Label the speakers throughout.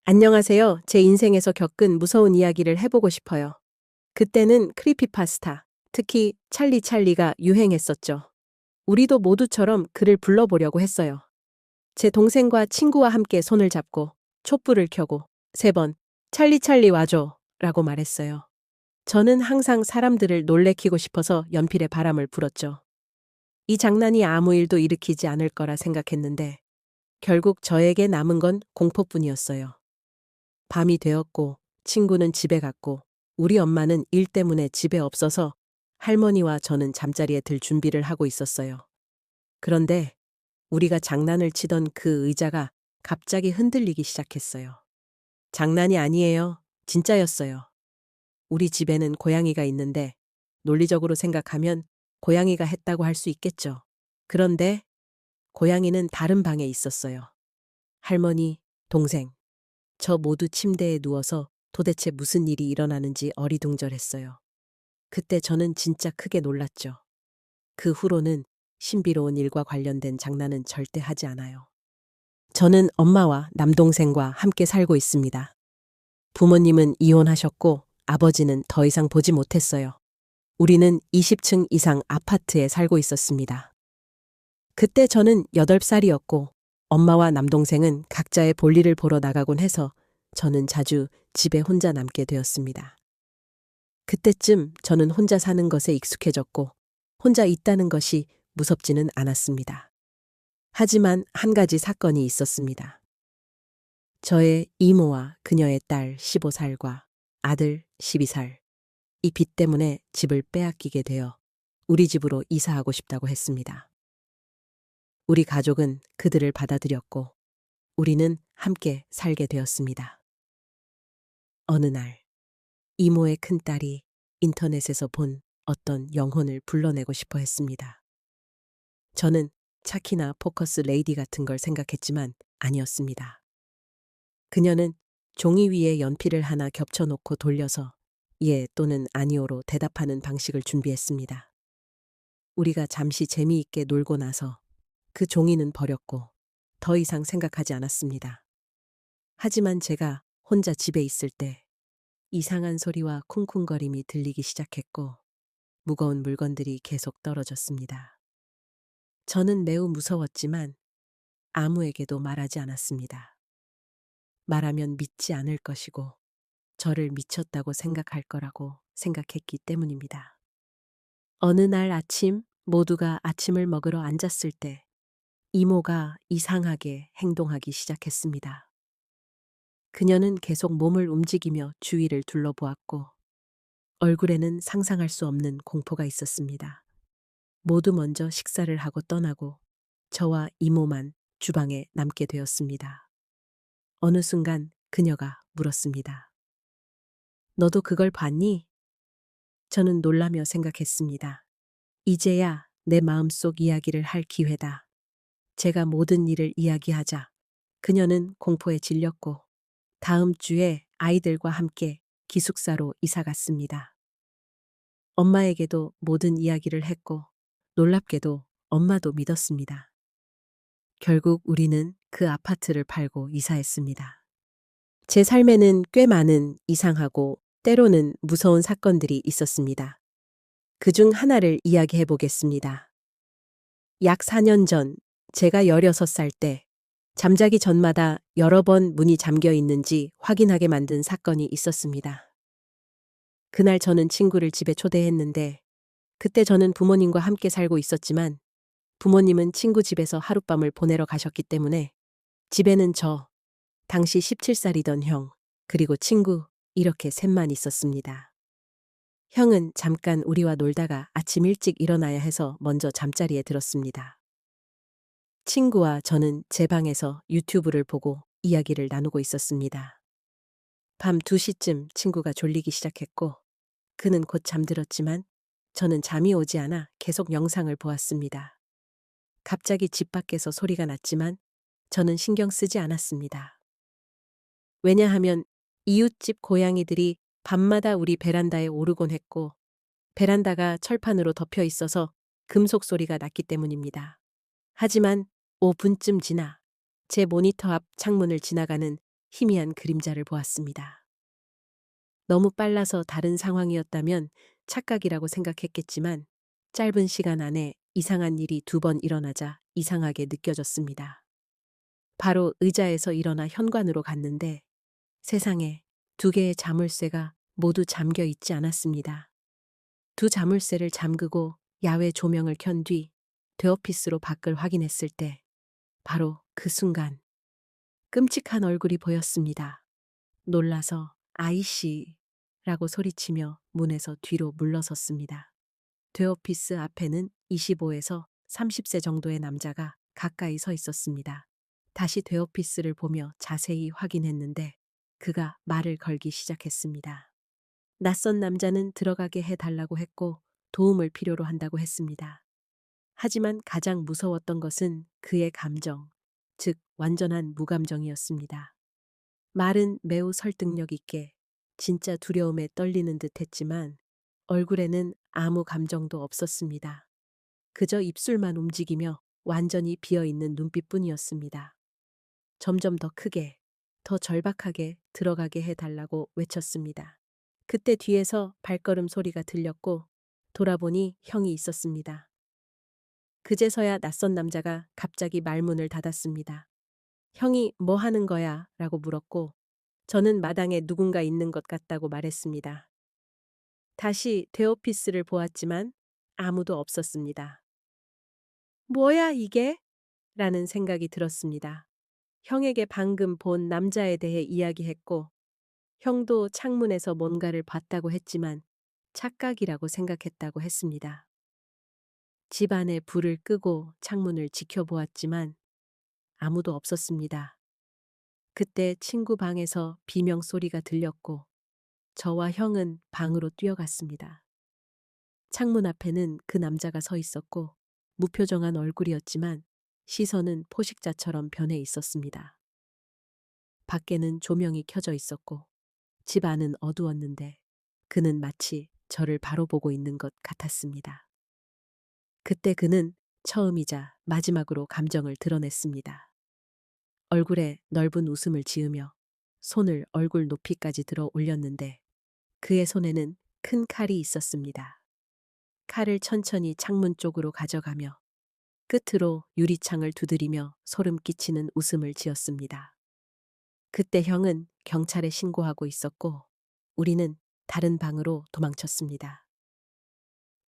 Speaker 1: 안녕하세요. 제 인생에서 겪은 무서운 이야기를 해보고 싶어요. 그때는 크리피파스타, 특히 찰리가 유행했었죠. 우리도 모두처럼 글을 불러보려고 했어요. 제 동생과 친구와 함께 손을 잡고 촛불을 켜고 3번 찰리 와줘 라고 말했어요. 저는 항상 사람들을 놀래키고 싶어서 연필에 바람을 불었죠. 이 장난이 아무 일도 일으키지 않을 거라 생각했는데 결국 저에게 남은 건 공포뿐이었어요. 밤이 되었고 친구는 집에 갔고 우리 엄마는 일 때문에 집에 없어서 할머니와 저는 잠자리에 들 준비를 하고 있었어요. 그런데 우리가 장난을 치던 그 의자가 갑자기 흔들리기 시작했어요. 장난이 아니에요. 진짜였어요. 우리 집에는 고양이가 있는데 논리적으로 생각하면 고양이가 했다고 할 수 있겠죠. 그런데 고양이는 다른 방에 있었어요. 할머니, 동생, 저 모두 침대에 누워서 도대체 무슨 일이 일어나는지 어리둥절했어요. 그때 저는 진짜 크게 놀랐죠. 그 후로는 신비로운 일과 관련된 장난은 절대 하지 않아요. 저는 엄마와 남동생과 함께 살고 있습니다. 부모님은 이혼하셨고 아버지는 더 이상 보지 못했어요. 우리는 20층 이상 아파트에 살고 있었습니다. 그때 저는 8살이었고 엄마와 남동생은 각자의 볼일을 보러 나가곤 해서 저는 자주 집에 혼자 남게 되었습니다. 그때쯤 저는 혼자 사는 것에 익숙해졌고 혼자 있다는 것이 무섭지는 않았습니다. 하지만 한 가지 사건이 있었습니다. 저의 이모와 그녀의 딸 15살과 아들 12살, 이 빚 때문에 집을 빼앗기게 되어 우리 집으로 이사하고 싶다고 했습니다. 우리 가족은 그들을 받아들였고 우리는 함께 살게 되었습니다. 어느 날 이모의 큰딸이 인터넷에서 본 어떤 영혼을 불러내고 싶어 했습니다. 저는 차키나 포커스 레이디 같은 걸 생각했지만 아니었습니다. 그녀는 종이 위에 연필을 하나 겹쳐놓고 돌려서 예 또는 아니오로 대답하는 방식을 준비했습니다. 우리가 잠시 재미있게 놀고 나서 그 종이는 버렸고 더 이상 생각하지 않았습니다. 하지만 제가 혼자 집에 있을 때 이상한 소리와 쿵쿵거림이 들리기 시작했고 무거운 물건들이 계속 떨어졌습니다. 저는 매우 무서웠지만 아무에게도 말하지 않았습니다. 말하면 믿지 않을 것이고 저를 미쳤다고 생각할 거라고 생각했기 때문입니다. 어느 날 아침 모두가 아침을 먹으러 앉았을 때 이모가 이상하게 행동하기 시작했습니다. 그녀는 계속 몸을 움직이며 주위를 둘러보았고 얼굴에는 상상할 수 없는 공포가 있었습니다. 모두 먼저 식사를 하고 떠나고 저와 이모만 주방에 남게 되었습니다. 어느 순간 그녀가 물었습니다. 너도 그걸 봤니? 저는 놀라며 생각했습니다. 이제야 내 마음속 이야기를 할 기회다. 제가 모든 일을 이야기하자 그녀는 공포에 질렸고 다음 주에 아이들과 함께 기숙사로 이사 갔습니다. 엄마에게도 모든 이야기를 했고 놀랍게도 엄마도 믿었습니다. 결국 우리는 그 아파트를 팔고 이사했습니다. 제 삶에는 꽤 많은 이상하고 때로는 무서운 사건들이 있었습니다. 그중 하나를 이야기해 보겠습니다. 약 4년 전 제가 16살 때 잠자기 전마다 여러 번 문이 잠겨 있는지 확인하게 만든 사건이 있었습니다. 그날 저는 친구를 집에 초대했는데 그때 저는 부모님과 함께 살고 있었지만 부모님은 친구 집에서 하룻밤을 보내러 가셨기 때문에 집에는 저, 당시 17살이던 형, 그리고 친구 이렇게 셋만 있었습니다. 형은 잠깐 우리와 놀다가 아침 일찍 일어나야 해서 먼저 잠자리에 들었습니다. 친구와 저는 제 방에서 유튜브를 보고 이야기를 나누고 있었습니다. 밤 2시쯤 친구가 졸리기 시작했고 그는 곧 잠들었지만 저는 잠이 오지 않아 계속 영상을 보았습니다. 갑자기 집 밖에서 소리가 났지만 저는 신경 쓰지 않았습니다. 왜냐하면 이웃집 고양이들이 밤마다 우리 베란다에 오르곤 했고 베란다가 철판으로 덮여 있어서 금속 소리가 났기 때문입니다. 하지만 5분쯤 지나 제 모니터 앞 창문을 지나가는 희미한 그림자를 보았습니다. 너무 빨라서 다른 상황이었다면 착각이라고 생각했겠지만 짧은 시간 안에 이상한 일이 2번 일어나자 이상하게 느껴졌습니다. 바로 의자에서 일어나 현관으로 갔는데 세상에 2개의 자물쇠가 모두 잠겨 있지 않았습니다. 2자물쇠를 잠그고 야외 조명을 켠 뒤 되어피스로 밖을 확인했을 때 바로 그 순간 끔찍한 얼굴이 보였습니다. 놀라서 아이씨라고 소리치며 문에서 뒤로 물러섰습니다. 되어피스 앞에는 25에서 30세 정도의 남자가 가까이 서 있었습니다. 다시 되어피스를 보며 자세히 확인했는데 그가 말을 걸기 시작했습니다. 낯선 남자는 들어가게 해달라고 했고 도움을 필요로 한다고 했습니다. 하지만 가장 무서웠던 것은 그의 감정, 즉 완전한 무감정이었습니다. 말은 매우 설득력 있게 진짜 두려움에 떨리는 듯 했지만 얼굴에는 아무 감정도 없었습니다. 그저 입술만 움직이며 완전히 비어있는 눈빛뿐이었습니다. 점점 더 크게, 더 절박하게 들어가게 해달라고 외쳤습니다. 그때 뒤에서 발걸음 소리가 들렸고 돌아보니 형이 있었습니다. 그제서야 낯선 남자가 갑자기 말문을 닫았습니다. 형이 뭐 하는 거야? 라고 물었고 저는 마당에 누군가 있는 것 같다고 말했습니다. 다시 대오피스를 보았지만 아무도 없었습니다. 뭐야 이게? 라는 생각이 들었습니다. 형에게 방금 본 남자에 대해 이야기했고 형도 창문에서 뭔가를 봤다고 했지만 착각이라고 생각했다고 했습니다. 집 안에 불을 끄고 창문을 지켜보았지만 아무도 없었습니다. 그때 친구 방에서 비명 소리가 들렸고 저와 형은 방으로 뛰어갔습니다. 창문 앞에는 그 남자가 서 있었고 무표정한 얼굴이었지만 시선은 포식자처럼 변해 있었습니다. 밖에는 조명이 켜져 있었고 집 안은 어두웠는데 그는 마치 저를 바로 보고 있는 것 같았습니다. 그때 그는 처음이자 마지막으로 감정을 드러냈습니다. 얼굴에 넓은 웃음을 지으며 손을 얼굴 높이까지 들어 올렸는데 그의 손에는 큰 칼이 있었습니다. 칼을 천천히 창문 쪽으로 가져가며 끝으로 유리창을 두드리며 소름 끼치는 웃음을 지었습니다. 그때 형은 경찰에 신고하고 있었고 우리는 다른 방으로 도망쳤습니다.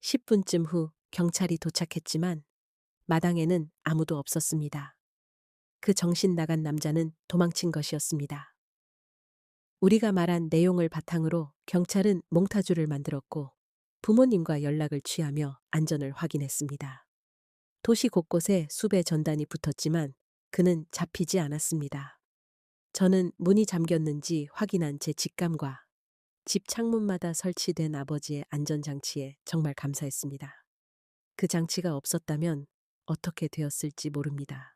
Speaker 1: 10분쯤 후 경찰이 도착했지만 마당에는 아무도 없었습니다. 그 정신 나간 남자는 도망친 것이었습니다. 우리가 말한 내용을 바탕으로 경찰은 몽타주를 만들었고 부모님과 연락을 취하며 안전을 확인했습니다. 도시 곳곳에 수배 전단이 붙었지만 그는 잡히지 않았습니다. 저는 문이 잠겼는지 확인한 제 직감과 집 창문마다 설치된 아버지의 안전장치에 정말 감사했습니다. 그 장치가 없었다면 어떻게 되었을지 모릅니다.